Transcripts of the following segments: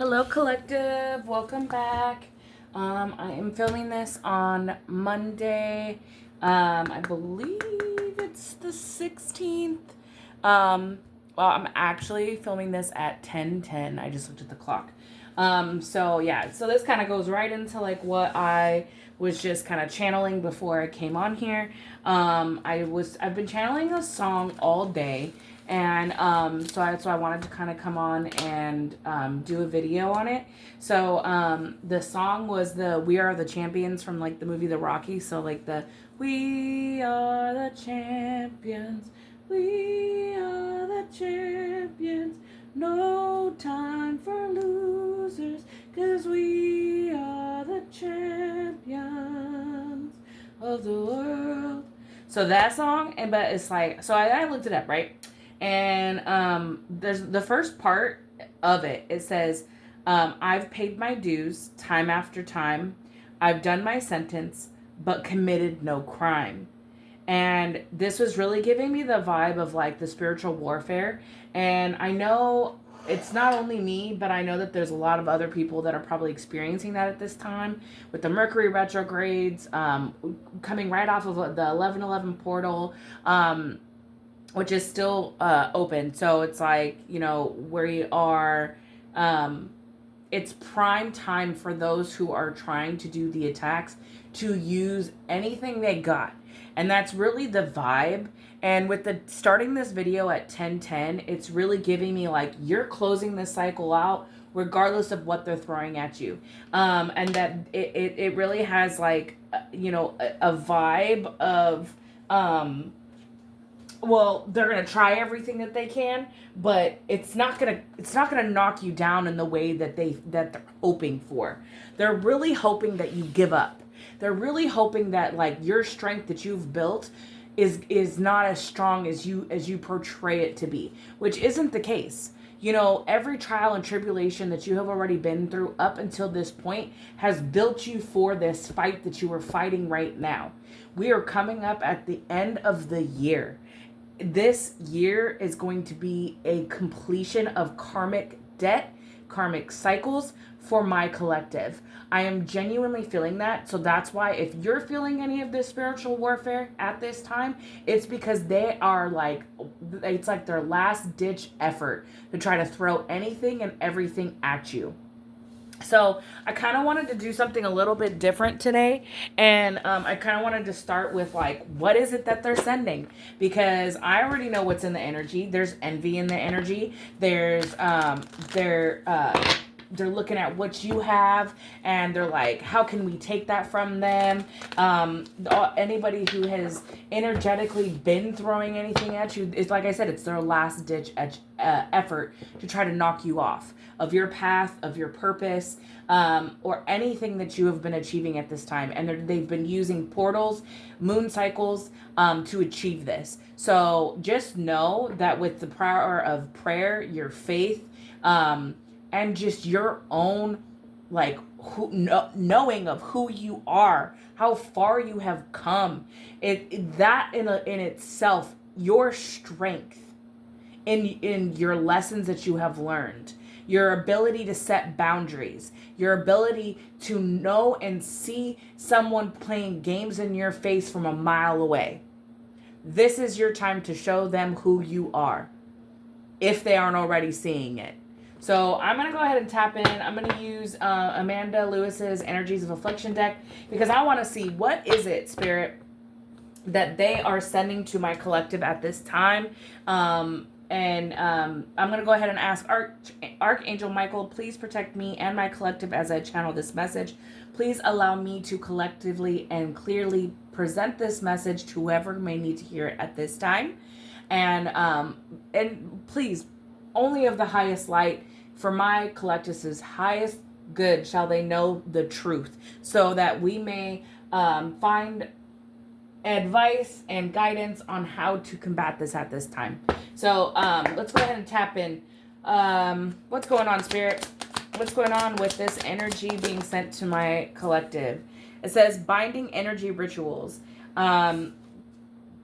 Hello, collective. Welcome back. I am filming this on Monday. I believe it's the 16th. I'm actually filming this at 10:10. I just looked at the clock. So this kind of goes right into like what I was just kind of channeling before I came on here. I've been channeling a song all day. And so I wanted to kind of come on and do a video on it. So the song was the "We Are the Champions" from like the movie The Rocky. So like the "We are the champions, we are the champions, no time for losers, 'cause we are the champions of the world." So that song, but it's like, so I looked it up, right? And there's the first part of it. It says, I've paid my dues time after time. I've done my sentence, but committed no crime. And this was really giving me the vibe of like the spiritual warfare. And I know it's not only me, but I know that there's a lot of other people that are probably experiencing that at this time with the Mercury retrogrades, coming right off of the 1111 portal. Which is still open. So it's like, where you are, it's prime time for those who are trying to do the attacks to use anything they got. And that's really the vibe. And with the starting this video at 10:10, it's really giving me like, you're closing this cycle out regardless of what they're throwing at you. And that it really has like, a vibe of, well, they're gonna try everything that they can, but it's not gonna knock you down in the way that they're hoping for. They're really hoping that you give up. They're really hoping that like your strength that you've built is not as strong as you portray it to be, which isn't the case. Every trial and tribulation that you have already been through up until this point has built you for this fight that you are fighting right now. We are coming up at the end of the year. This year is going to be a completion of karmic debt, karmic cycles for my collective. I am genuinely feeling that. So that's why if you're feeling any of this spiritual warfare at this time, it's because they are like, it's like their last ditch effort to try to throw anything and everything at you. So I kind of wanted to do something a little bit different today. And I kind of wanted to start with like, what is it that they're sending? Because I already know what's in the energy. There's envy in the energy. There's, they're looking at what you have and they're like, how can we take that from them? Anybody who has energetically been throwing anything at you, it's like I said, it's their last ditch effort to try to knock you off of your path, of your purpose, or anything that you have been achieving at this time. And they've been using portals, moon cycles, to achieve this. So just know that with the power of prayer, your faith, and just your own like knowing of who you are, how far you have come, that in itself, your strength in your lessons that you have learned, your ability to set boundaries, your ability to know and see someone playing games in your face from a mile away. This is your time to show them who you are, if they aren't already seeing it. So I'm going to go ahead and tap in. I'm going to use Amanda Lewis's Energies of Affliction deck because I want to see what is it, Spirit, that they are sending to my collective at this time. I'm going to go ahead and ask Archangel Michael, please protect me and my collective as I channel this message. Please allow me to collectively and clearly present this message to whoever may need to hear it at this time. And please, only of the highest light, for my collective's highest good shall they know the truth, so that we may find advice and guidance on how to combat this at this time. So let's go ahead and tap in. What's going on, Spirit? What's going on with this energy being sent to my collective? It says binding energy rituals.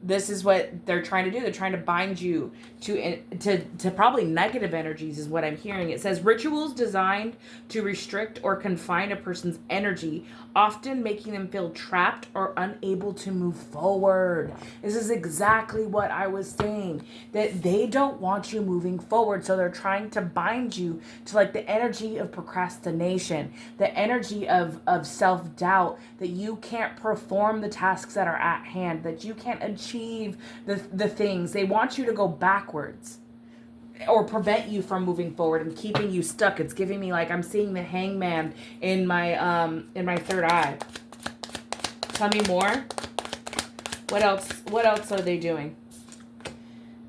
This is what they're trying to do. They're trying to bind you to probably negative energies is what I'm hearing. It says rituals designed to restrict or confine a person's energy, often making them feel trapped or unable to move forward. This is exactly what I was saying, that they don't want you moving forward. So they're trying to bind you to like the energy of procrastination, the energy of self-doubt, that you can't perform the tasks that are at hand, that you can't achieve the things. They want you to go backwards or prevent you from moving forward and keeping you stuck. It's giving me like I'm seeing the hangman in my third eye. Tell me more. What else are they doing?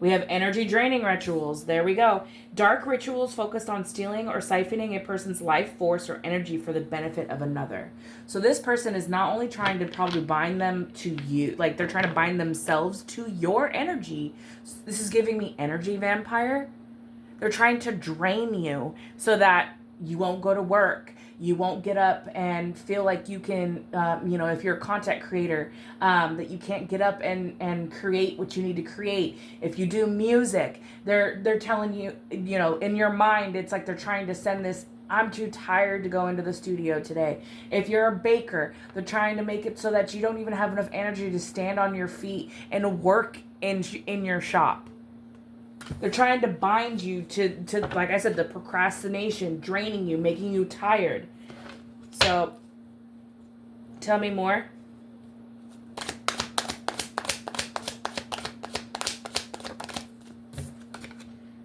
We have energy draining rituals. There we go. Dark rituals focused on stealing or siphoning a person's life force or energy for the benefit of another. So this person is not only trying to probably bind them to you, like they're trying to bind themselves to your energy. This is giving me energy vampire. They're trying to drain you so that you won't go to work. You won't get up and feel like you can, if you're a content creator, that you can't get up and create what you need to create. If you do music, they're telling you, in your mind, it's like they're trying to send this, I'm too tired to go into the studio today. If you're a baker, they're trying to make it so that you don't even have enough energy to stand on your feet and work in your shop. They're trying to bind you to, like I said, the procrastination, draining you, making you tired. So, tell me more.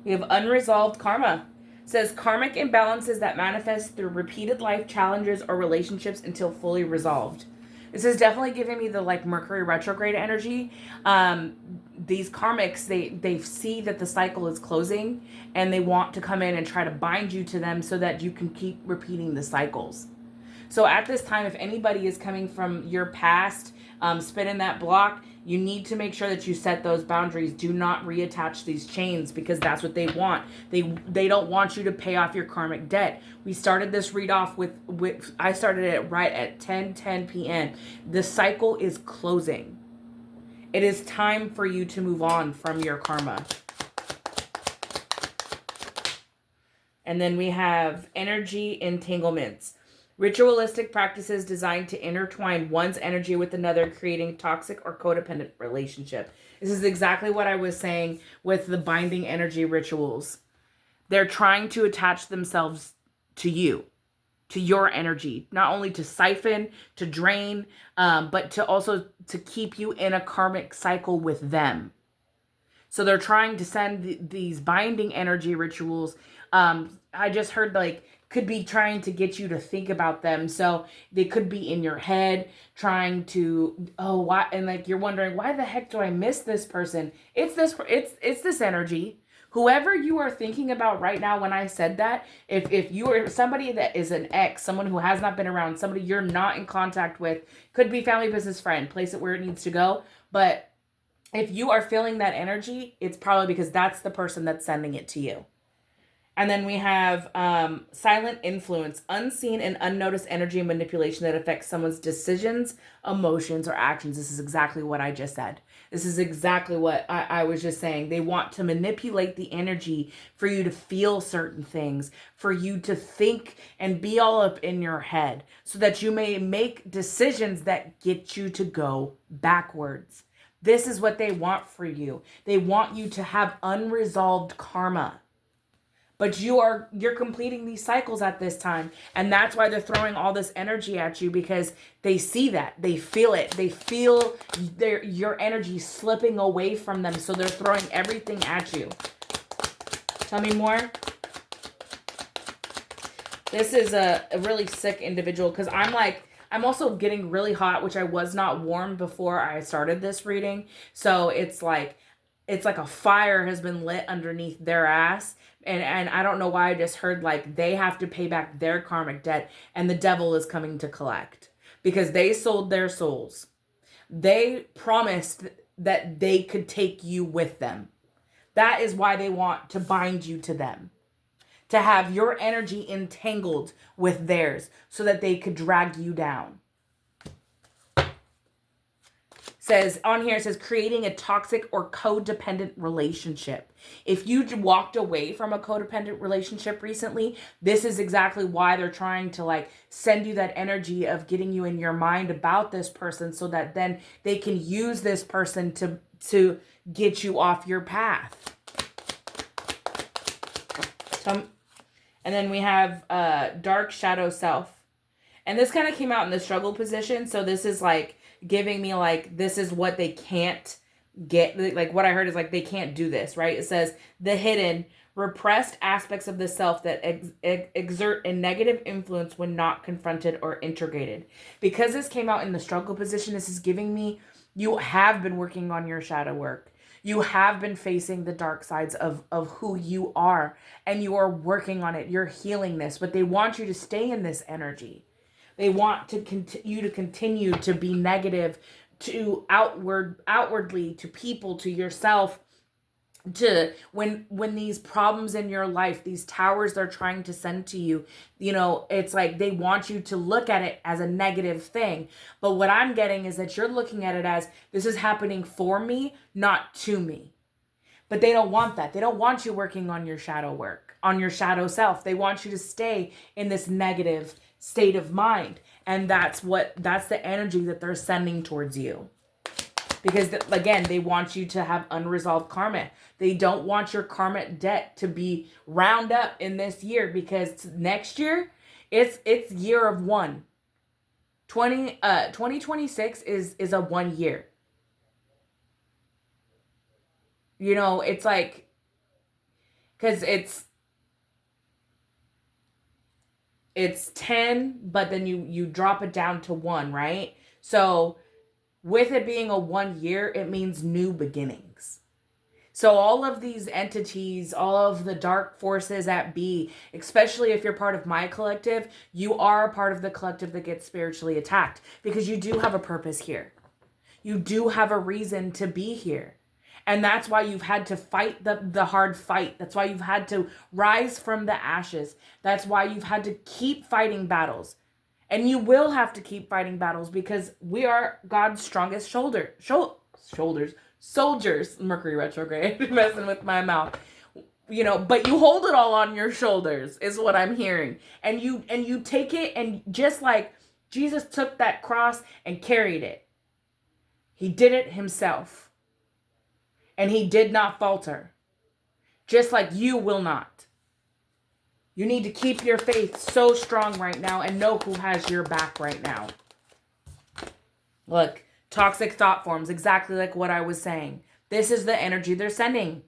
We have unresolved karma. It says karmic imbalances that manifest through repeated life challenges or relationships until fully resolved. This is definitely giving me the like Mercury retrograde energy. These karmics, they see that the cycle is closing and they want to come in and try to bind you to them so that you can keep repeating the cycles. So at this time, if anybody is coming from your past, spinning that block, you need to make sure that you set those boundaries. Do not reattach these chains because that's what they want. They don't want you to pay off your karmic debt. We started this read off with I started it right at 10:10 p.m. The cycle is closing. It is time for you to move on from your karma. And then we have energy entanglements. Ritualistic practices designed to intertwine one's energy with another, creating toxic or codependent relationship. This is exactly what I was saying with the binding energy rituals. They're trying to attach themselves to you, to your energy, not only to siphon, to drain, but to also to keep you in a karmic cycle with them. So they're trying to send these binding energy rituals. I just heard like could be trying to get you to think about them. So they could be in your head trying to, why? And like, you're wondering, why the heck do I miss this person? It's this energy. Whoever you are thinking about right now, when I said that, if you are somebody that is an ex, someone who has not been around, somebody you're not in contact with, could be family, business, friend, place it where it needs to go. But if you are feeling that energy, it's probably because that's the person that's sending it to you. And then we have silent influence, unseen and unnoticed energy and manipulation that affects someone's decisions, emotions, or actions. This is exactly what I just said. This is exactly what I was just saying. They want to manipulate the energy for you to feel certain things, for you to think and be all up in your head so that you may make decisions that get you to go backwards. This is what they want for you. They want you to have unresolved karma. But you're completing these cycles at this time. And that's why they're throwing all this energy at you, because they see that. They feel it. They feel your energy slipping away from them. So they're throwing everything at you. Tell me more. This is a really sick individual, because I'm also getting really hot, which I was not warm before I started this reading. So it's like a fire has been lit underneath their ass. And I don't know why I just heard like they have to pay back their karmic debt and the devil is coming to collect because they sold their souls. They promised that they could take you with them. That is why they want to bind you to them, to have your energy entangled with theirs so that they could drag you down. Says on here, it says creating a toxic or codependent relationship. If you walked away from a codependent relationship recently, this is exactly why they're trying to like send you that energy of getting you in your mind about this person, so that then they can use this person to get you off your path. And then we have dark shadow self. And this kind of came out in the struggle position. So this is like giving me like, this is what they can't get. Like what I heard is like, they can't do this, right? It says the hidden, repressed aspects of the self that exert a negative influence when not confronted or integrated. Because this came out in the struggle position, this is giving me, you have been working on your shadow work. You have been facing the dark sides of who you are, and you are working on it. You're healing this, but they want you to stay in this energy. They want you to continue to be negative to outwardly, to people, to yourself, to when these problems in your life, these towers they're trying to send to you, it's like they want you to look at it as a negative thing. But what I'm getting is that you're looking at it as, this is happening for me, not to me. But they don't want that. They don't want you working on your shadow work, on your shadow self. They want you to stay in this negative state of mind. And that's the energy that they're sending towards you. Because, again, they want you to have unresolved karma. They don't want your karmic debt to be round up in this year, because next year, it's year of one. 2026 is a 1 year. It's like, because it's 10, but then you drop it down to 1, right? So with it being a 1 year, it means new beginnings. So all of these entities, all of the dark forces at B, especially if you're part of my collective, you are a part of the collective that gets spiritually attacked, because you do have a purpose here. You do have a reason to be here. And that's why you've had to fight the hard fight. That's why you've had to rise from the ashes. That's why you've had to keep fighting battles. And you will have to keep fighting battles, because we are God's strongest soldiers. Mercury retrograde, messing with my mouth. But you hold it all on your shoulders is what I'm hearing. And you take it, and just like Jesus took that cross and carried it, he did it himself. And he did not falter. Just like you will not. You need to keep your faith so strong right now and know who has your back right now. Look, toxic thought forms, exactly like what I was saying. This is the energy they're sending.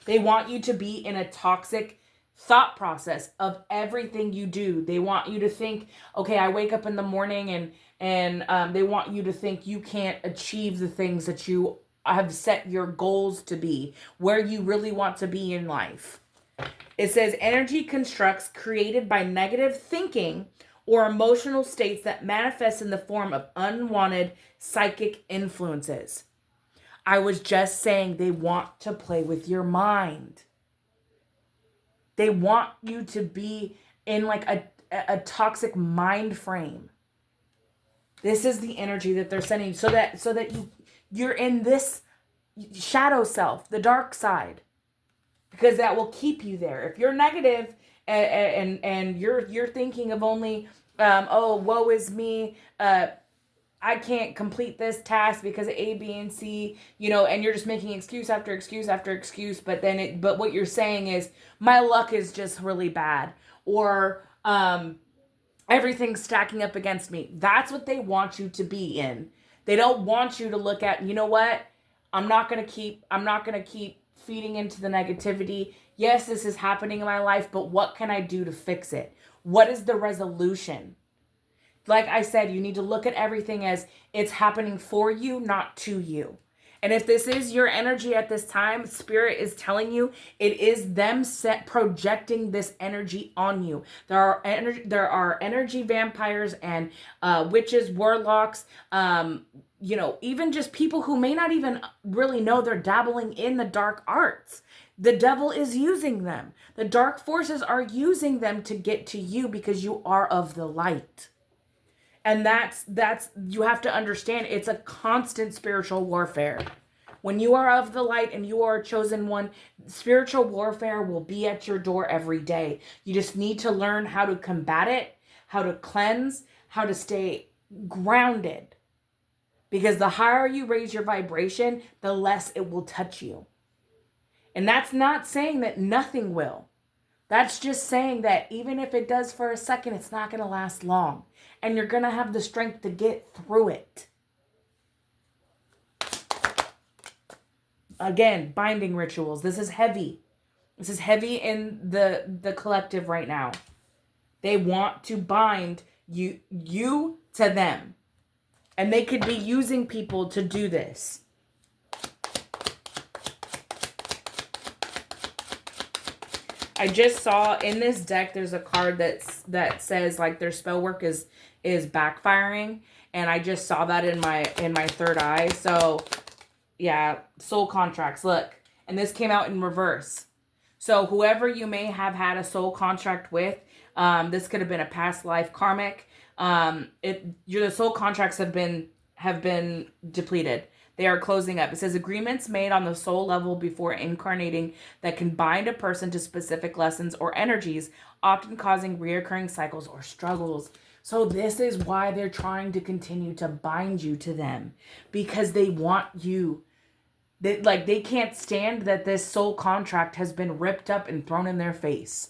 They want you to be in a toxic thought process of everything you do. They want you to think, okay, I wake up in the morning and they want you to think you can't achieve the things that you have set your goals to be, where you really want to be in life. It says energy constructs created by negative thinking or emotional states that manifest in the form of unwanted psychic influences. I was just saying, they want to play with your mind. They want you to be in like a toxic mind frame. This is the energy that they're sending, so that you're in this shadow self, the dark side, because that will keep you there. If you're negative and you're thinking of only, oh, woe is me, I can't complete this task because of A, B, and C, and you're just making excuse after excuse after excuse, but what you're saying is, my luck is just really bad, or everything's stacking up against me. That's what they want you to be in. They don't want you to look at, you know what? I'm not going to keep feeding into the negativity. Yes, this is happening in my life, but what can I do to fix it? What is the resolution? Like I said, you need to look at everything as it's happening for you, not to you. And if this is your energy at this time, Spirit is telling you it is them projecting this energy on you. There are energy vampires and witches, warlocks, even just people who may not even really know they're dabbling in the dark arts. The devil is using them. The dark forces are using them to get to you because you are of the light. And that's you have to understand, it's a constant spiritual warfare. When you are of the light and you are a chosen one, spiritual warfare will be at your door every day. You just need to learn how to combat it, how to cleanse, how to stay grounded. Because the higher you raise your vibration, the less it will touch you. And that's not saying that nothing will. That's just saying that even if it does for a second, it's not going to last long. And you're going to have the strength to get through it. Again, binding rituals. This is heavy. This is heavy in the collective right now. They want to bind you to them. And they could be using people to do this. I just saw in this deck, there's a card that says like their spell work is backfiring, and I just saw that in my third eye. So yeah, soul contracts. Look, and this came out in reverse. So whoever you may have had a soul contract with, this could have been a past life karmic. The soul contracts have been depleted. They are closing up. It says agreements made on the soul level before incarnating that can bind a person to specific lessons or energies, often causing reoccurring cycles or struggles. So this is why they're trying to continue to bind you to them, because they want you. They can't stand that this soul contract has been ripped up and thrown in their face.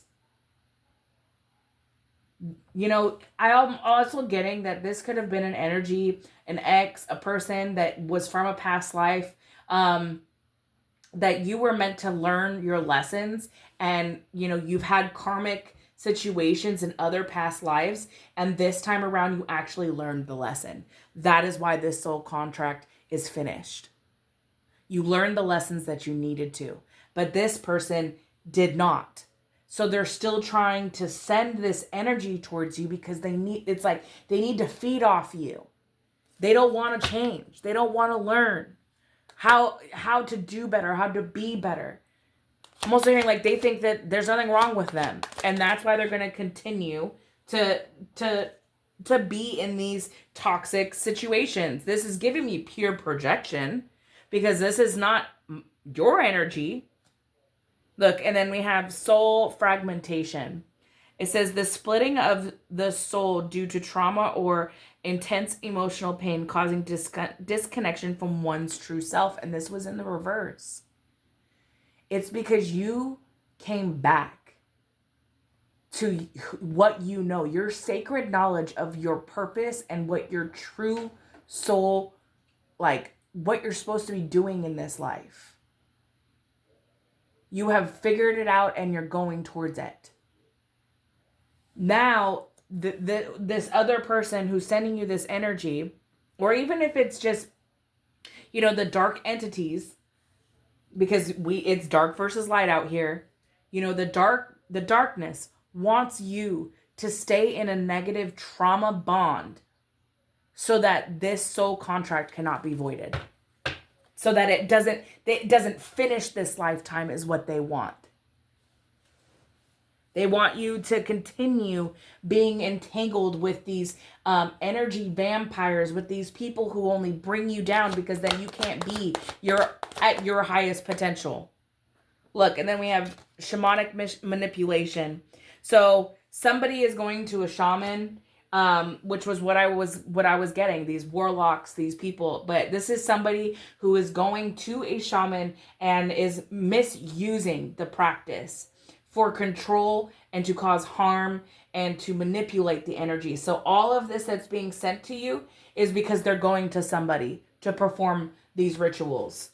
You know, I'm also getting that this could have been an energy, an ex, a person that was from a past life, that you were meant to learn your lessons, and, you know, you've had karmic situations in other past lives, and this time around you actually learned the lesson. That is why this soul contract is finished. You learned the lessons that you needed to, but this person did not. So they're still trying to send this energy towards you because they need to feed off you. They don't want to change. They don't want to learn how to do better, how to be better. Almost hearing like they think that there's nothing wrong with them. And that's why they're going to continue to be in these toxic situations. This is giving me pure projection because this is not your energy. Look, and then we have soul fragmentation. It says the splitting of the soul due to trauma or intense emotional pain causing disconnection from one's true self. And this was in the reverse. It's because you came back to what you know, your sacred knowledge of your purpose and what your true soul, like what you're supposed to be doing in this life. You have figured it out and you're going towards it. Now, this other person who's sending you this energy, or even if it's just, you know, the dark entities, because it's dark versus light out here. You know, the darkness wants you to stay in a negative trauma bond so that this soul contract cannot be voided. So that it doesn't finish this lifetime is what they want. They want you to continue being entangled with these energy vampires, with these people who only bring you down because then you can't be at your highest potential. Look, and then we have shamanic manipulation. So somebody is going to a shaman, which was what I was getting, these warlocks, these people. But this is somebody who is going to a shaman and is misusing the practice for control and to cause harm and to manipulate the energy. So all of this that's being sent to you is because they're going to somebody to perform these rituals.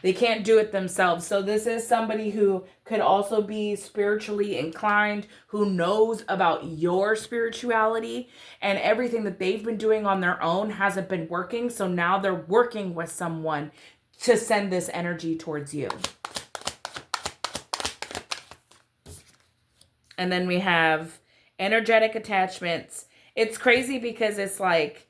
They can't do it themselves. So this is somebody who could also be spiritually inclined, who knows about your spirituality, and everything that they've been doing on their own hasn't been working. So now they're working with someone to send this energy towards you. And then we have energetic attachments. It's crazy because it's like,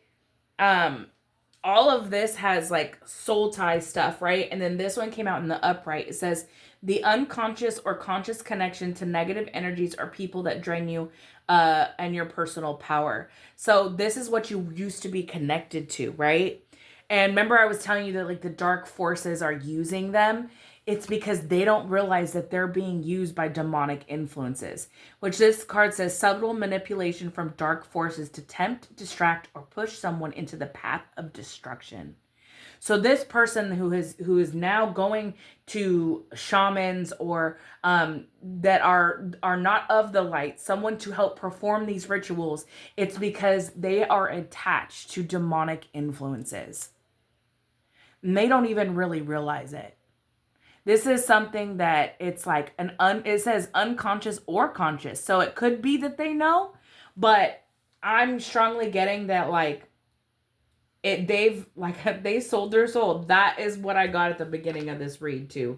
all of this has like soul tie stuff, right? And then this one came out in the upright. It says the unconscious or conscious connection to negative energies or people that drain you and your personal power. So this is what you used to be connected to, right? And remember I was telling you that like the dark forces are using them. It's because they don't realize that they're being used by demonic influences, which this card says subtle manipulation from dark forces to tempt, distract, or push someone into the path of destruction. So this person who is now going to shamans or that are not of the light, someone to help perform these rituals, it's because they are attached to demonic influences. And they don't even really realize it. This is something that it's like it says unconscious or conscious. So it could be that they know, but I'm strongly getting that like they sold their soul. That is what I got at the beginning of this read too.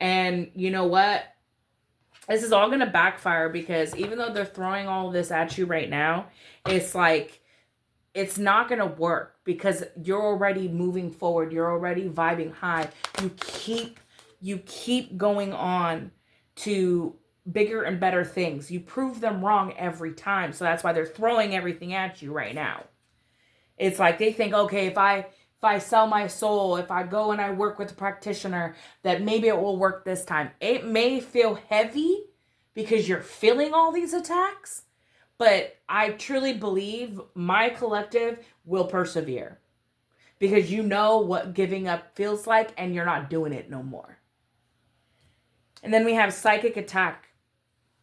And you know what? This is all going to backfire because even though they're throwing all of this at you right now, it's like it's not going to work because you're already moving forward. You're already vibing high. You keep going on to bigger and better things. You prove them wrong every time. So that's why they're throwing everything at you right now. It's like they think, okay, if I sell my soul, if I go and I work with a practitioner, that maybe it will work this time. It may feel heavy because you're feeling all these attacks, but I truly believe my collective will persevere because you know what giving up feels like and you're not doing it no more. And then we have psychic attack.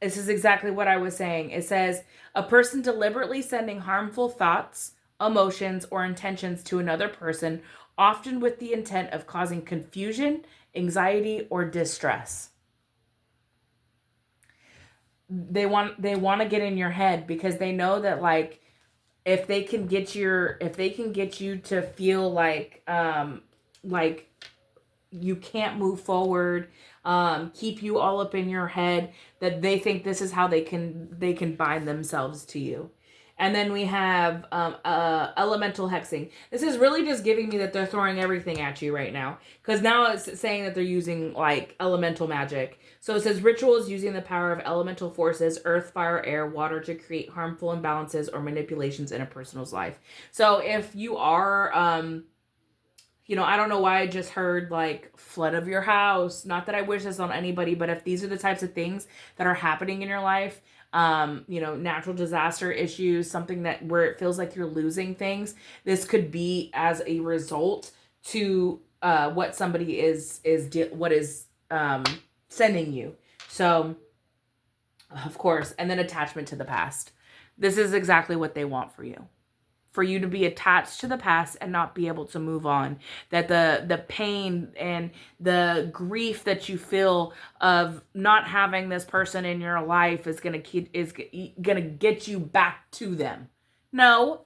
This is exactly what I was saying. It says a person deliberately sending harmful thoughts, emotions, or intentions to another person, often with the intent of causing confusion, anxiety, or distress. They want to get in your head because they know that like if they can get you to feel like you can't move forward, keep you all up in your head, that they think this is how they can bind themselves to you. And then we have elemental hexing. This is really just giving me that they're throwing everything at you right now. Because now it's saying that they're using like elemental magic. So it says rituals using the power of elemental forces, earth, fire, air, water to create harmful imbalances or manipulations in a person's life. So if you are, I don't know why I just heard like flood of your house. Not that I wish this on anybody, but if these are the types of things that are happening in your life, natural disaster issues, something that where it feels like you're losing things, this could be as a result to what somebody is sending you. So, of course, and then attachment to the past. This is exactly what they want for you. For you to be attached to the past and not be able to move on. That the pain and the grief that you feel of not having this person in your life is gonna get you back to them. No,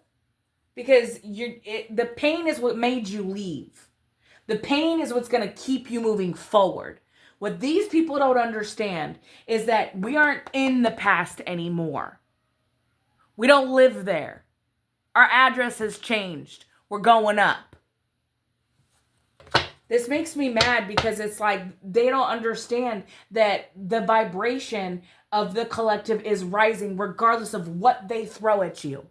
because the pain is what made you leave. The pain is what's gonna keep you moving forward. What these people don't understand is that we aren't in the past anymore. We don't live there. Our address has changed. We're going up. This makes me mad because it's like they don't understand that the vibration of the collective is rising regardless of what they throw at you.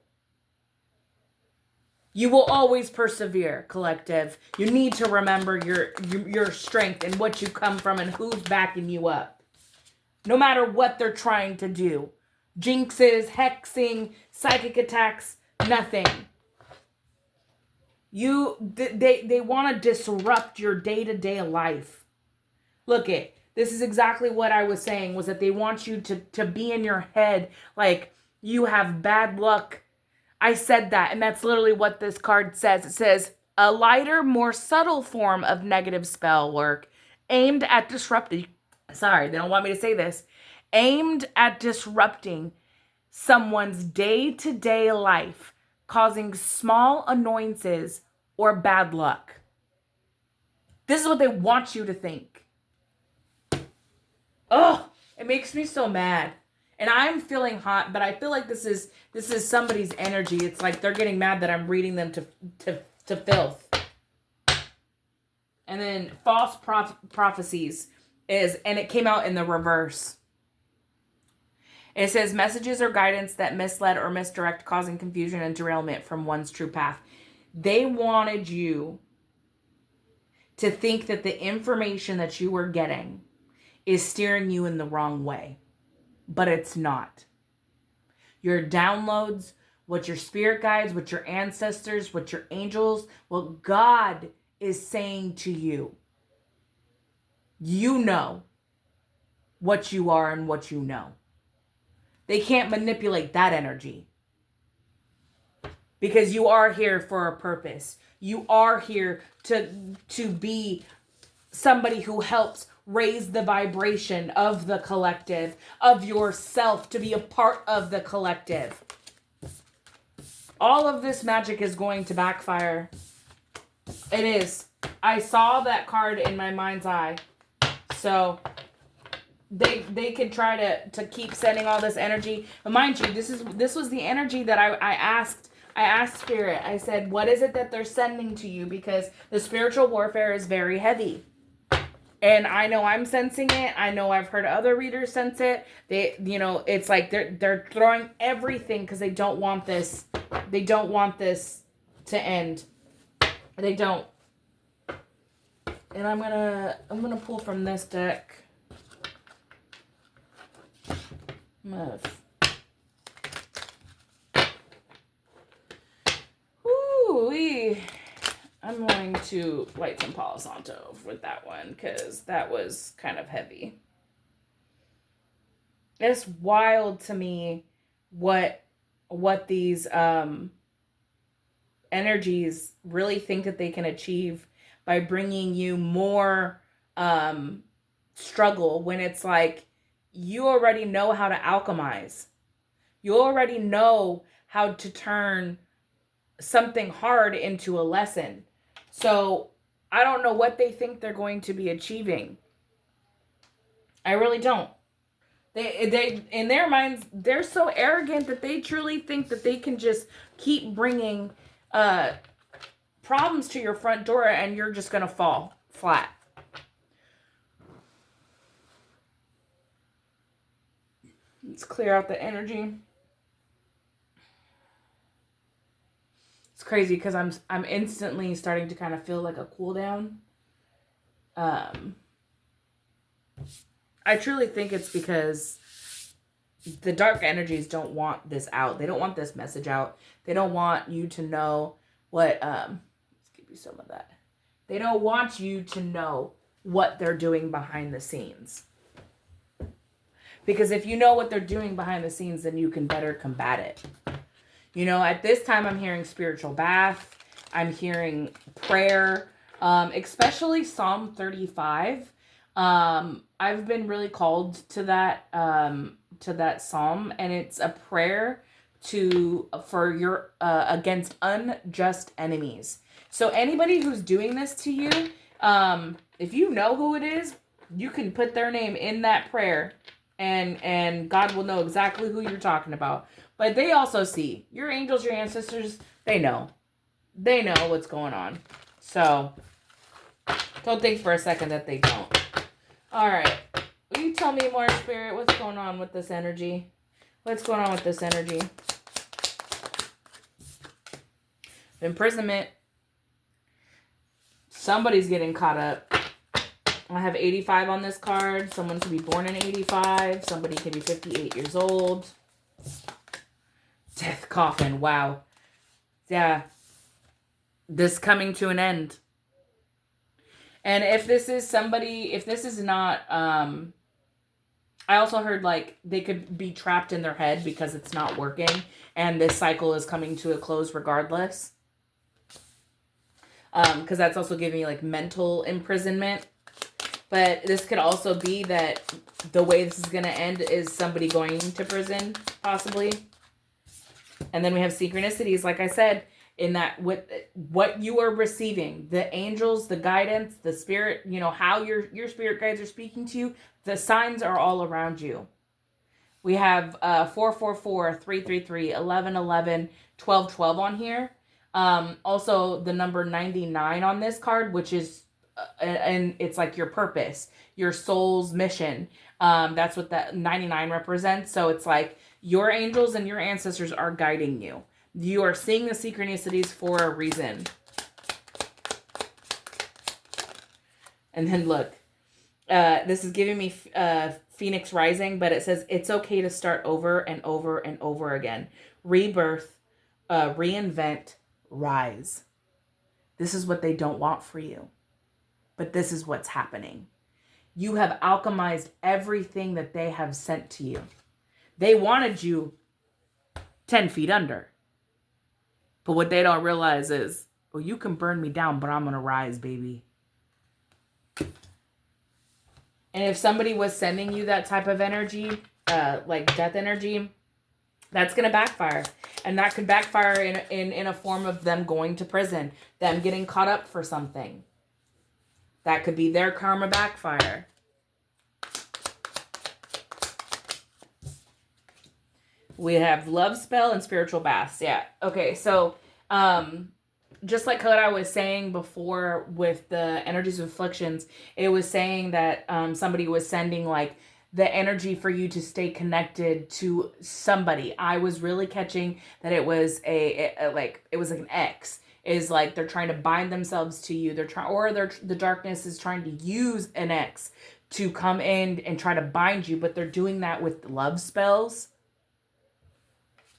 You will always persevere, collective. You need to remember your strength and what you come from and who's backing you up. No matter what they're trying to do. Jinxes, hexing, psychic attacks, nothing. They want to disrupt your day-to-day life. Look it. This is exactly what I was saying, was that they want you to be in your head like you have bad luck. I said that, and that's literally what this card says. It says, a lighter, more subtle form of negative spell work aimed at disrupting, sorry, they don't want me to say this, aimed at disrupting someone's day-to-day life, causing small annoyances or bad luck. This is what they want you to think. Oh, it makes me so mad. And I'm feeling hot, but I feel like this is somebody's energy. It's like they're getting mad that I'm reading them to to filth. And then false prophecies and it came out in the reverse. It says messages or guidance that misled or misdirect, causing confusion and derailment from one's true path. They wanted you to think that the information that you were getting is steering you in the wrong way. But it's not. Your downloads, what your spirit guides, what your ancestors, what your angels, what God is saying to you. You know what you are and what you know. They can't manipulate that energy. Because you are here for a purpose. You are here to be somebody who helps raise the vibration of the collective, of yourself, to be a part of the collective. All of this magic is going to backfire. It is. I saw that card in my mind's eye. So they could try to keep sending all this energy. But mind you, this was the energy that I asked Spirit. I said, what is it that they're sending to you? Because the spiritual warfare is very heavy. And I know I'm sensing it. I know I've heard other readers sense it. It's like they're throwing everything because they don't want this. They don't want this to end. They don't. And I'm gonna pull from this deck. Ooh-wee. I'm going to light some Palo Santo with that one because that was kind of heavy. It's wild to me what these energies really think that they can achieve by bringing you more struggle when it's like you already know how to alchemize. You already know how to turn something hard into a lesson. So I don't know what they think they're going to be achieving. I really don't. They in their minds, they're so arrogant that they truly think that they can just keep bringing problems to your front door and you're just going to fall flat. Let's clear out the energy. It's crazy because I'm instantly starting to kind of feel like a cool down. I truly think it's because the dark energies don't want this out. They don't want this message out. They don't want you to know what let's give you some of that. They don't want you to know what they're doing behind the scenes. Because if you know what they're doing behind the scenes, then you can better combat it. At this time, I'm hearing spiritual bath. I'm hearing prayer, especially Psalm 35. I've been really called to that psalm, and it's a prayer for your against unjust enemies. So anybody who's doing this to you, if you know who it is, you can put their name in that prayer, and God will know exactly who you're talking about. But they also see your angels, your ancestors. They know what's going on. So don't think for a second that they don't. All right. Will you tell me more, Spirit? What's going on with this energy? What's going on with this energy? Imprisonment. Somebody's getting caught up. I have 85 on this card. Someone could be born in 85. Somebody could be 58 years old. Death coffin. Wow. Yeah. This coming to an end. And if this is not, I also heard like they could be trapped in their head because it's not working and this cycle is coming to a close regardless. Because that's also giving me like mental imprisonment. But this could also be that the way this is going to end is somebody going to prison, possibly. And then we have synchronicities, like I said, in that with what you are receiving, the angels, the guidance, the spirit, how your spirit guides are speaking to you, the signs are all around you. We have 444, 333, 1111, 1212 on here. Also the number 99 on this card, which is, and it's like your purpose, your soul's mission. That's what that 99 represents. So it's like your angels and your ancestors are guiding you. You are seeing the synchronicities for a reason. And then look, this is giving me Phoenix Rising, but it says it's okay to start over and over and over again. Rebirth, reinvent, rise. This is what they don't want for you. But this is what's happening. You have alchemized everything that they have sent to you. They wanted you 10 feet under. But what they don't realize is, well, you can burn me down, but I'm going to rise, baby. And if somebody was sending you that type of energy, like death energy, that's going to backfire. And that could backfire in a form of them going to prison, them getting caught up for something. That could be their karma backfire. We have love spell and spiritual baths. Yeah. Okay. So, just like what I was saying before with the energies of afflictions, it was saying that somebody was sending like the energy for you to stay connected to somebody. I was really catching that it was it was like an X. Is like they're trying to bind themselves to you. The darkness is trying to use an X to come in and try to bind you, but they're doing that with love spells.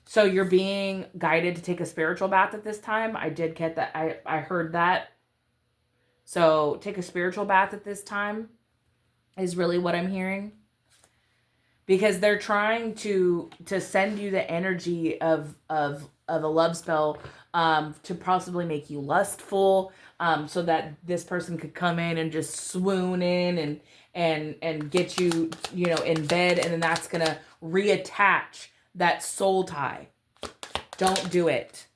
So you're being guided to take a spiritual bath at this time. I did get that. I heard that. So take a spiritual bath at this time is really what I'm hearing. Because they're trying to send you the energy of a love spell to possibly make you lustful, so that this person could come in and just swoon in and get you, in bed, and then that's gonna reattach that soul tie. Don't do it.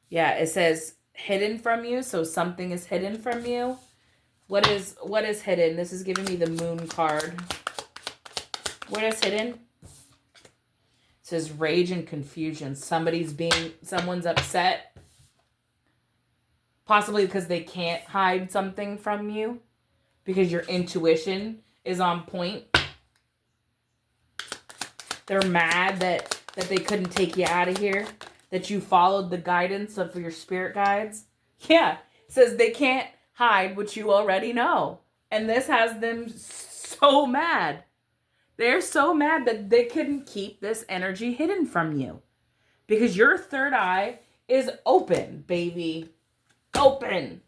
Yeah, it says hidden from you, so something is hidden from you. What is hidden? This is giving me the moon card. What is hidden? It says rage and confusion. Someone's upset. Possibly because they can't hide something from you. Because your intuition is on point. They're mad that they couldn't take you out of here. That you followed the guidance of your spirit guides. Yeah. It says they can't hide what you already know. And this has them so mad. They're so mad that they couldn't keep this energy hidden from you. Because your third eye is open, baby. Open.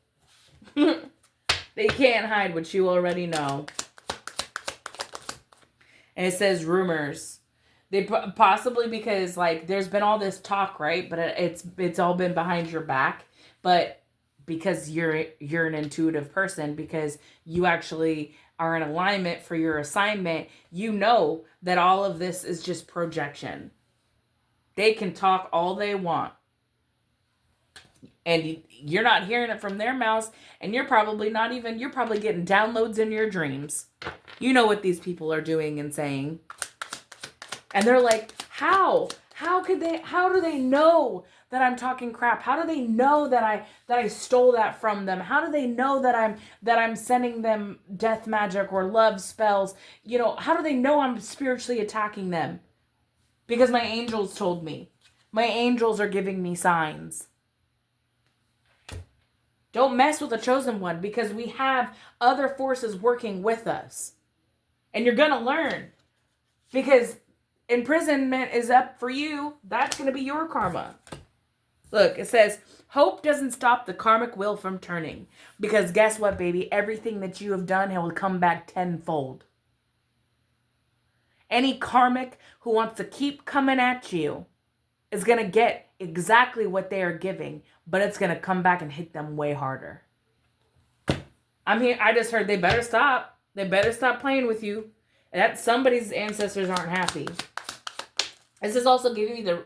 They can't hide what you already know. And it says rumors. They possibly because there's been all this talk, right? But it's all been behind your back. But because you're an intuitive person, because you actually are in alignment for your assignment, you know that all of this is just projection. They can talk all they want. And you're not hearing it from their mouths, and you're probably getting downloads in your dreams. You know what these people are doing and saying. And they're like, how? How do they know that I'm talking crap? How do they know that I stole that from them? How do they know that I'm sending them death magic or love spells? How do they know I'm spiritually attacking them? Because my angels told me. My angels are giving me signs. Don't mess with the chosen one, because we have other forces working with us. And you're going to learn. Because imprisonment is up for you. That's going to be your karma. Look, it says, hope doesn't stop the karmic wheel from turning. Because guess what, baby? Everything that you have done will come back tenfold. Any karmic who wants to keep coming at you is going to get exactly what they are giving. But it's going to come back and hit them way harder. I just heard they better stop. They better stop playing with you. That somebody's ancestors aren't happy. This is also giving me the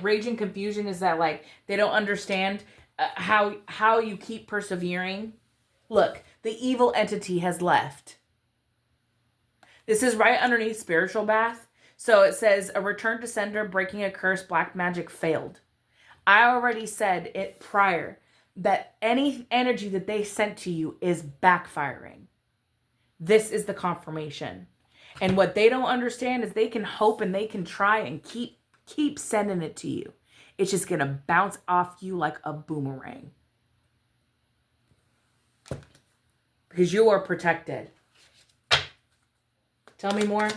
rage and confusion, is that they don't understand how you keep persevering. Look, the evil entity has left. This is right underneath spiritual bath. So it says a return to sender, breaking a curse, black magic failed. I already said it prior that any energy that they sent to you is backfiring. This is the confirmation. And what they don't understand is they can hope and they can try and keep sending it to you. It's just going to bounce off you like a boomerang. Because you are protected. Tell me more.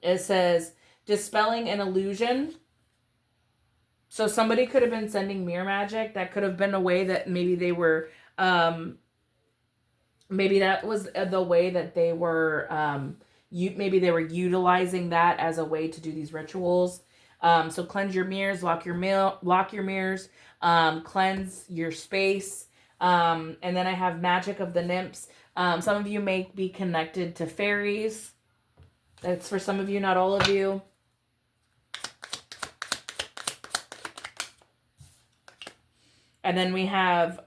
It says, dispelling an illusion. So somebody could have been sending mirror magic. That could have been a way that maybe they were, maybe that was the way that they were, maybe they were utilizing that as a way to do these rituals. So cleanse your mirrors, lock your mirrors, cleanse your space. And then I have magic of the nymphs. Some of you may be connected to fairies. That's for some of you, not all of you. And then we have,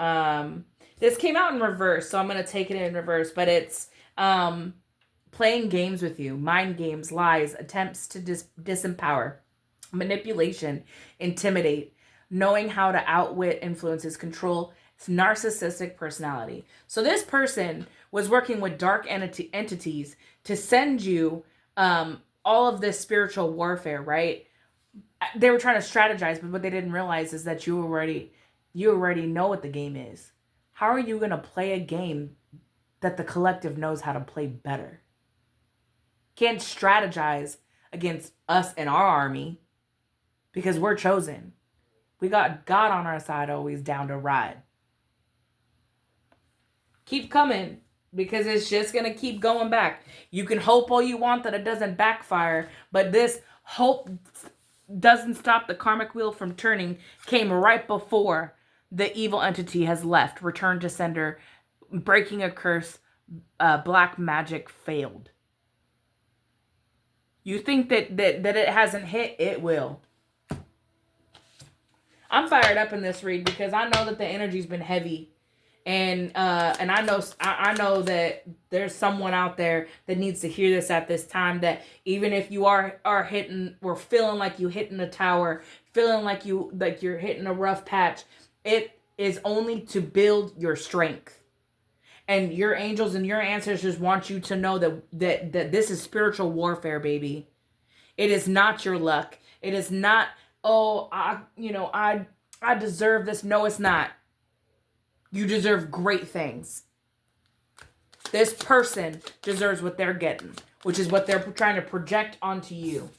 this came out in reverse, so I'm going to take it in reverse, but it's playing games with you, mind games, lies, attempts to disempower, manipulation, intimidate, knowing how to outwit, influences, control, narcissistic personality. So this person was working with dark entities to send you all of this spiritual warfare, right? They were trying to strategize, but what they didn't realize is that you already know what the game is. How are you going to play a game that the collective knows how to play better? Can't strategize against us and our army because we're chosen. We got God on our side, always down to ride. Keep coming because it's just going to keep going back. You can hope all you want that it doesn't backfire, but this hope doesn't stop the karmic wheel from turning came right before the evil entity has left, returned to sender, breaking a curse, black magic failed. You think that it hasn't hit, it will. I'm fired up in this read because I know that the energy's been heavy. And I know that there's someone out there that needs to hear this at this time, that even if you are hitting, we're feeling like you hitting a tower, feeling like you're hitting a rough patch, it is only to build your strength. And your angels and your ancestors want you to know that this is spiritual warfare, baby. It is not your luck. It is not, I deserve this. No, it's not. You deserve great things. This person deserves what they're getting, which is what they're trying to project onto you.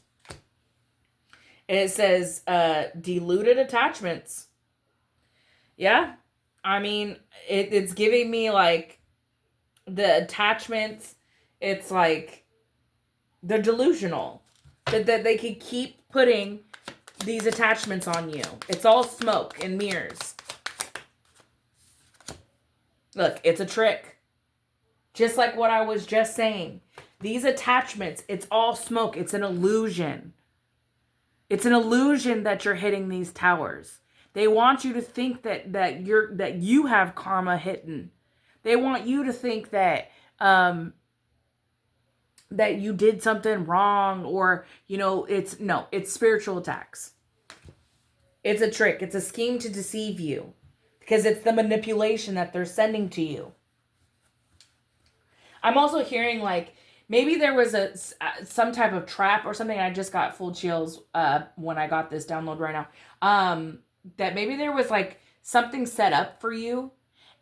And it says, diluted attachments. Yeah. I mean, it's giving me like the attachments. It's like they're delusional. That they could keep putting these attachments on you. It's all smoke and mirrors. Look, it's a trick. Just like what I was just saying. These attachments, it's all smoke. It's an illusion. It's an illusion that you're hitting these towers. They want you to think that you have karma hidden. They want you to think that that you did something wrong, or it's spiritual attacks. It's a trick. It's a scheme to deceive you. Because it's the manipulation that they're sending to you. I'm also hearing like maybe there was some type of trap or something. I just got full chills when I got this download right now. That maybe there was like something set up for you,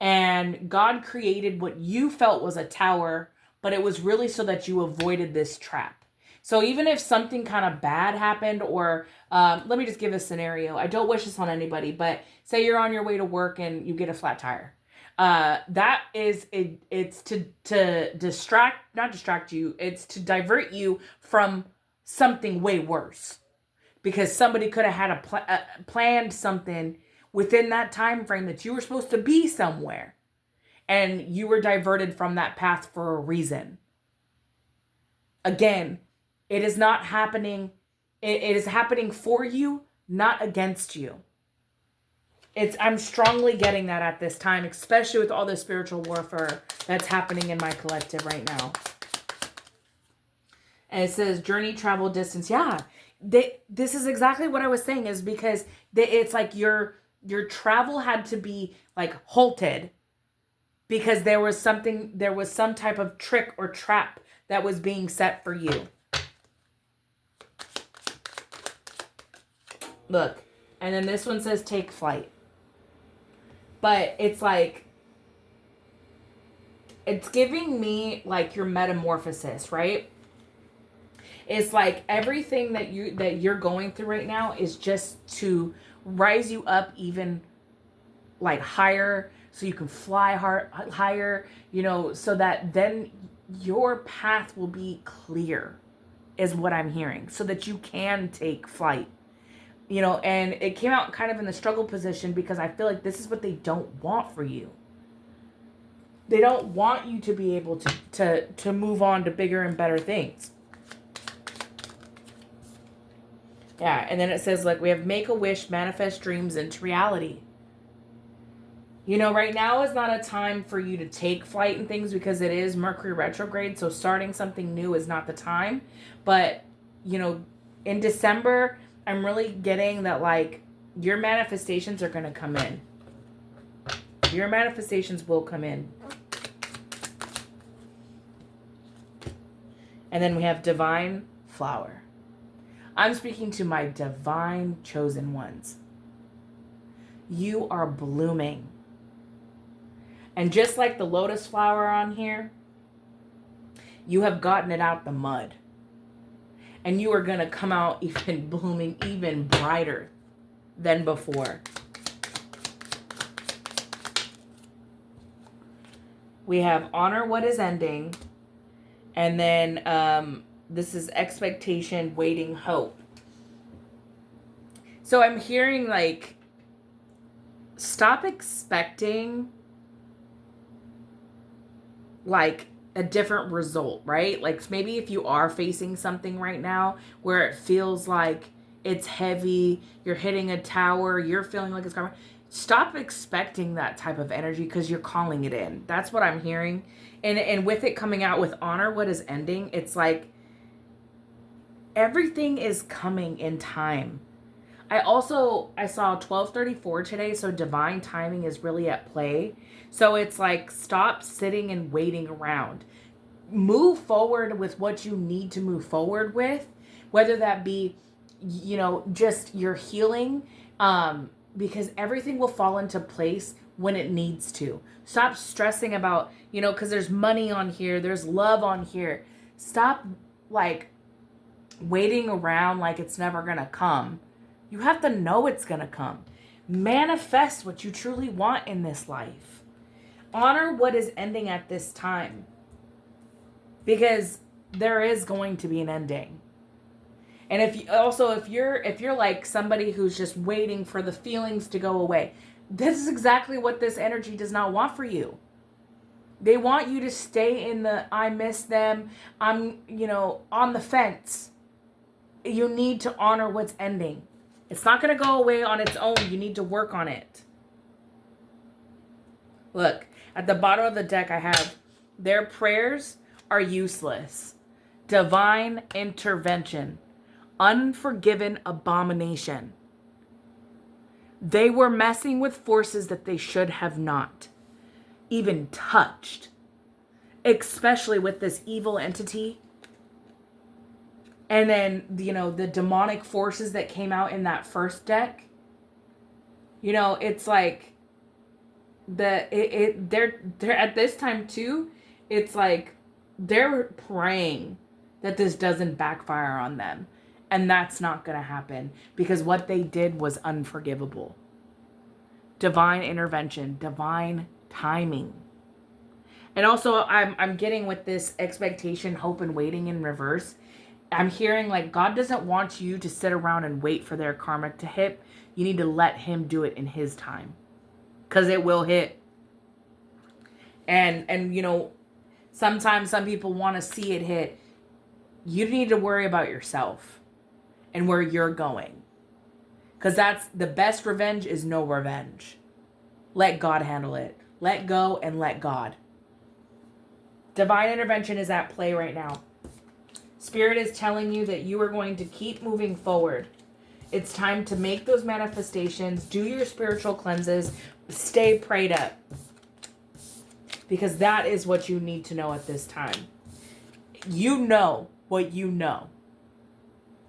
and God created what you felt was a tower, but it was really so that you avoided this trap. So even if something kind of bad happened, or let me just give a scenario. I don't wish this on anybody, but say you're on your way to work and you get a flat tire. That is, it's to not distract you. It's to divert you from something way worse, because somebody could have had planned something within that time frame that you were supposed to be somewhere, and you were diverted from that path for a reason. Again, it is not happening. It is happening for you, not against you. I'm strongly getting that at this time, especially with all the spiritual warfare that's happening in my collective right now. And it says journey, travel, distance. Yeah, this is exactly what I was saying, is because it's like your travel had to be like halted because there was some type of trick or trap that was being set for you. Look, and then this one says take flight. But it's like, it's giving me like your metamorphosis, right? It's like everything that you're going through right now is just to rise you up even like higher, so you can fly higher, so that then your path will be clear, is what I'm hearing, so that you can take flight. And it came out kind of in the struggle position because I feel like this is what they don't want for you. They don't want you to be able to move on to bigger and better things. Yeah, and then it says, like, we have make a wish, manifest dreams into reality. Right now is not a time for you to take flight and things because it is Mercury retrograde, so starting something new is not the time. But, in December, I'm really getting that, like, your manifestations are going to come in. Your manifestations will come in. And then we have divine flower. I'm speaking to my divine chosen ones. You are blooming. And just like the lotus flower on here, you have gotten it out the mud. And you are going to come out even blooming, even brighter than before. We have honor what is ending. And then this is expectation, waiting, hope. So I'm hearing like, stop expecting like a different result, right? Like maybe if you are facing something right now where it feels like it's heavy, you're hitting a tower, you're feeling like it's coming, stop expecting that type of energy because you're calling it in. That's what I'm hearing. And with it coming out with honor what is ending, it's like everything is coming in time. I saw 1234 today, so divine timing is really at play. So it's like, stop sitting and waiting around. Move forward with what you need to move forward with, whether that be, just your healing, because everything will fall into place when it needs to. Stop stressing about, because there's money on here, there's love on here. Stop, like, waiting around like it's never going to come. You have to know it's going to come. Manifest what you truly want in this life. Honor what is ending at this time. Because there is going to be an ending. And if you're like somebody who's just waiting for the feelings to go away, this is exactly what this energy does not want for you. They want you to stay in the I miss them, I'm, on the fence. You need to honor what's ending. It's not going to go away on its own. You need to work on it. Look, at the bottom of the deck I have, their prayers are useless. Divine intervention. Unforgiven abomination. They were messing with forces that they should have not even touched. Especially with this evil entity. And then, the demonic forces that came out in that first deck. It's like they're at this time too, it's like they're praying that this doesn't backfire on them. And that's not going to happen because what they did was unforgivable. Divine intervention, divine timing. And also I'm getting with this expectation, hope, and waiting in reverse. I'm hearing like God doesn't want you to sit around and wait for their karma to hit. You need to let him do it in his time. Because it will hit. And sometimes some people want to see it hit. You need to worry about yourself and where you're going. Because that's the best revenge is no revenge. Let God handle it. Let go and let God. Divine intervention is at play right now. Spirit is telling you that you are going to keep moving forward. It's time to make those manifestations, do your spiritual cleanses, stay prayed up. Because that is what you need to know at this time. You know what you know.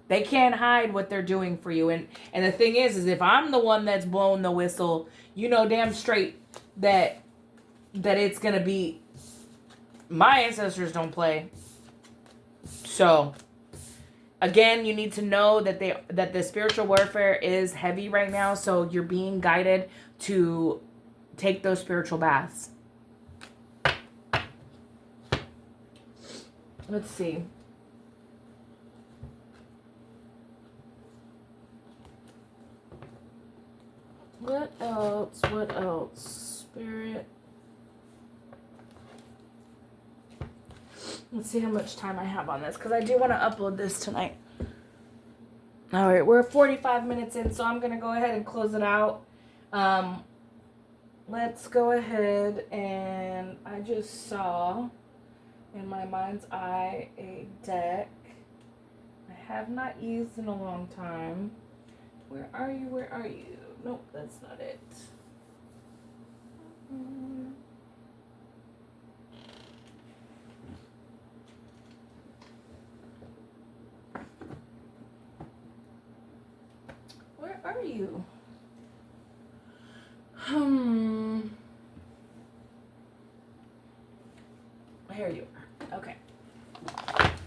They can't hide what they're doing for you. And the thing is if I'm the one that's blowing the whistle, you know damn straight that it's going to be, my ancestors don't play. So, again, you need to know that the spiritual warfare is heavy right now. So you're being guided to take those spiritual baths. Let's see. What else? What else? Spirit. Let's see how much time I have on this, because I do want to upload this tonight. All right, we're 45 minutes in, so I'm going to go ahead and close it out. Let's go ahead, and I just saw in my mind's eye a deck I have not used in a long time. Where are you? Where are you? Nope, that's not it. Where are you? Here you are. Okay.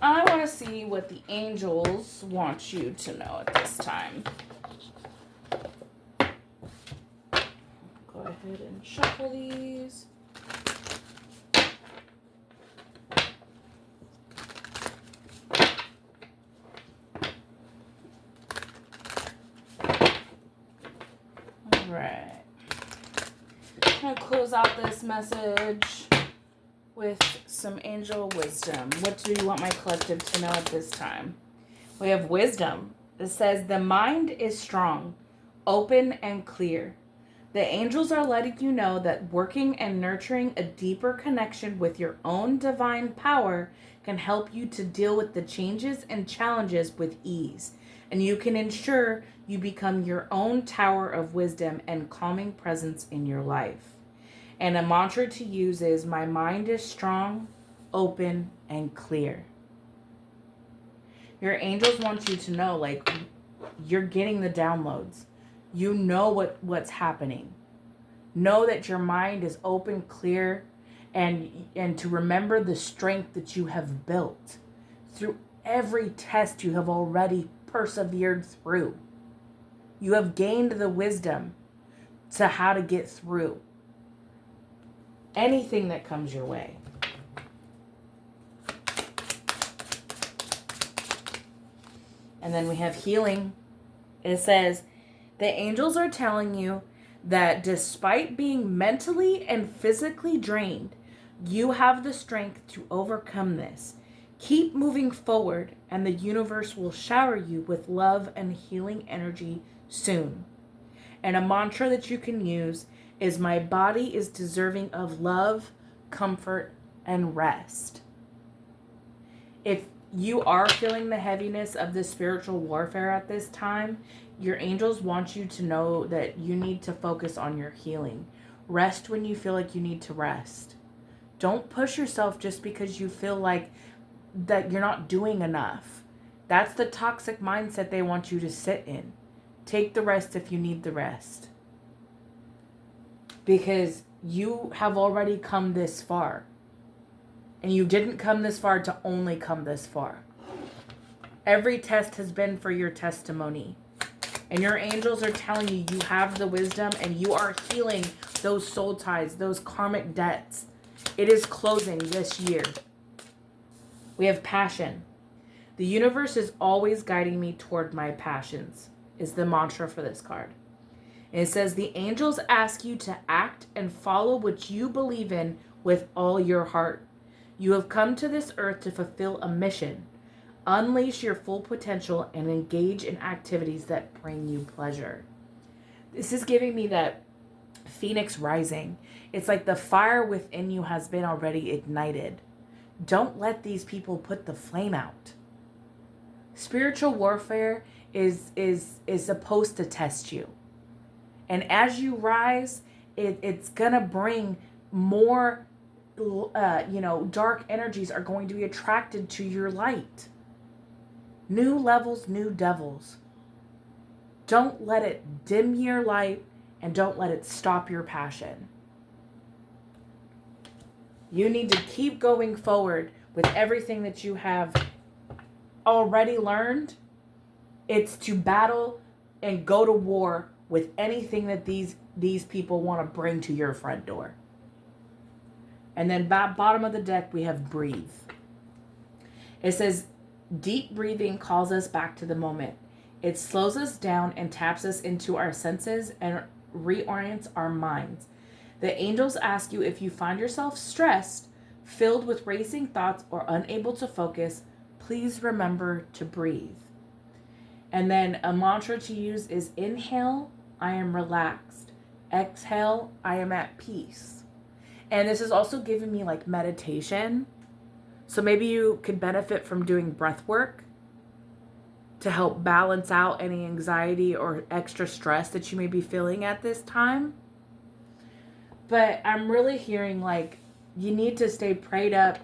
I want to see what the angels want you to know at this time. Go ahead and shuffle these. All right. I'm going to close out this message with some angel wisdom. What do you want my collective to know at this time? We have wisdom. It says, the mind is strong, open, and clear. The angels are letting you know that working and nurturing a deeper connection with your own divine power can help you to deal with the changes and challenges with ease. And you can ensure you become your own tower of wisdom and calming presence in your life. And a mantra to use is, my mind is strong, open, and clear. Your angels want you to know, like, you're getting the downloads. You know what's happening. Know that your mind is open, clear, and to remember the strength that you have built through every test you have already persevered through. You have gained the wisdom to how to get through anything that comes your way. And then we have healing. It says, the angels are telling you that despite being mentally and physically drained, you have the strength to overcome this. Keep moving forward, and the universe will shower you with love and healing energy soon. And a mantra that you can use is, my body is deserving of love, comfort, and rest. If you are feeling the heaviness of this spiritual warfare at this time, your angels want you to know that you need to focus on your healing. Rest when you feel like you need to rest. Don't push yourself just because you feel like that you're not doing enough. That's the toxic mindset they want you to sit in. Take the rest if you need the rest. Because you have already come this far. And you didn't come this far to only come this far. Every test has been for your testimony. And your angels are telling you you have the wisdom and you are healing those soul ties, those karmic debts. It is closing this year. We have passion. The universe is always guiding me toward my passions, is the mantra for this card. And it says, the angels ask you to act and follow what you believe in with all your heart. You have come to this earth to fulfill a mission. Unleash your full potential and engage in activities that bring you pleasure. This is giving me that phoenix rising. It's like the fire within you has been already ignited. Don't let these people put the flame out. Spiritual warfare is supposed to test you. And as you rise, it's going to bring more, dark energies are going to be attracted to your light. New levels, new devils. Don't let it dim your light, and don't let it stop your passion. You need to keep going forward with everything that you have already learned. It's to battle and go to war with anything that these people want to bring to your front door. And then bottom of the deck, we have breathe. It says, deep breathing calls us back to the moment. It slows us down and taps us into our senses and reorients our minds. The angels ask you, if you find yourself stressed, filled with racing thoughts, or unable to focus, please remember to breathe. And then a mantra to use is inhale, I am relaxed. Exhale, I am at peace. And this is also giving me like meditation. So maybe you could benefit from doing breath work to help balance out any anxiety or extra stress that you may be feeling at this time. But I'm really hearing like you need to stay prayed up.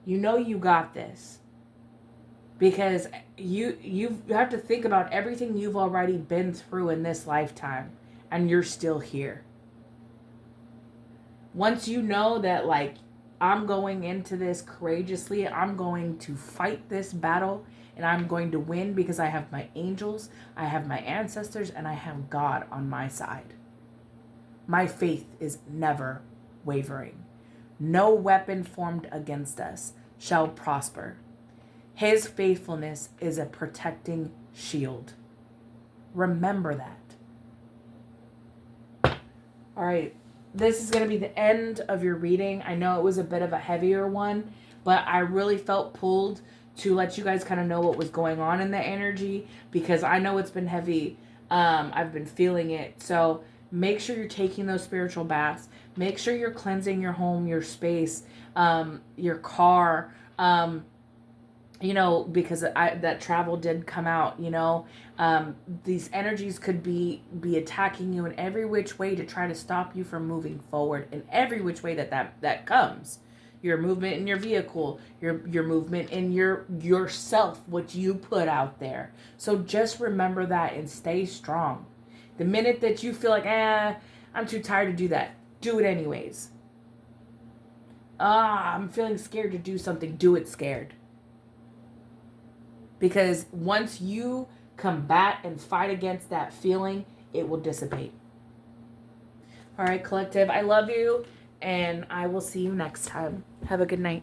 You know you got this. Because you have to think about everything you've already been through in this lifetime, and you're still here. Once you know that, like, I'm going into this courageously, I'm going to fight this battle, and I'm going to win because I have my angels, I have my ancestors, and I have God on my side. My faith is never wavering. No weapon formed against us shall prosper. His faithfulness is a protecting shield. Remember that. All right. This is going to be the end of your reading. I know it was a bit of a heavier one, but I really felt pulled to let you guys kind of know what was going on in the energy, because I know it's been heavy. I've been feeling it. So make sure you're taking those spiritual baths. Make sure you're cleansing your home, your space, your car, because that travel did come out, these energies could be attacking you in every which way to try to stop you from moving forward in every which way that comes. Your movement in your vehicle, your movement in yourself, what you put out there. So just remember that and stay strong. The minute that you feel like, I'm too tired to do that, do it anyways. I'm feeling scared to do something, do it scared. Because once you combat and fight against that feeling, it will dissipate. All right, collective, I love you, and I will see you next time. Have a good night.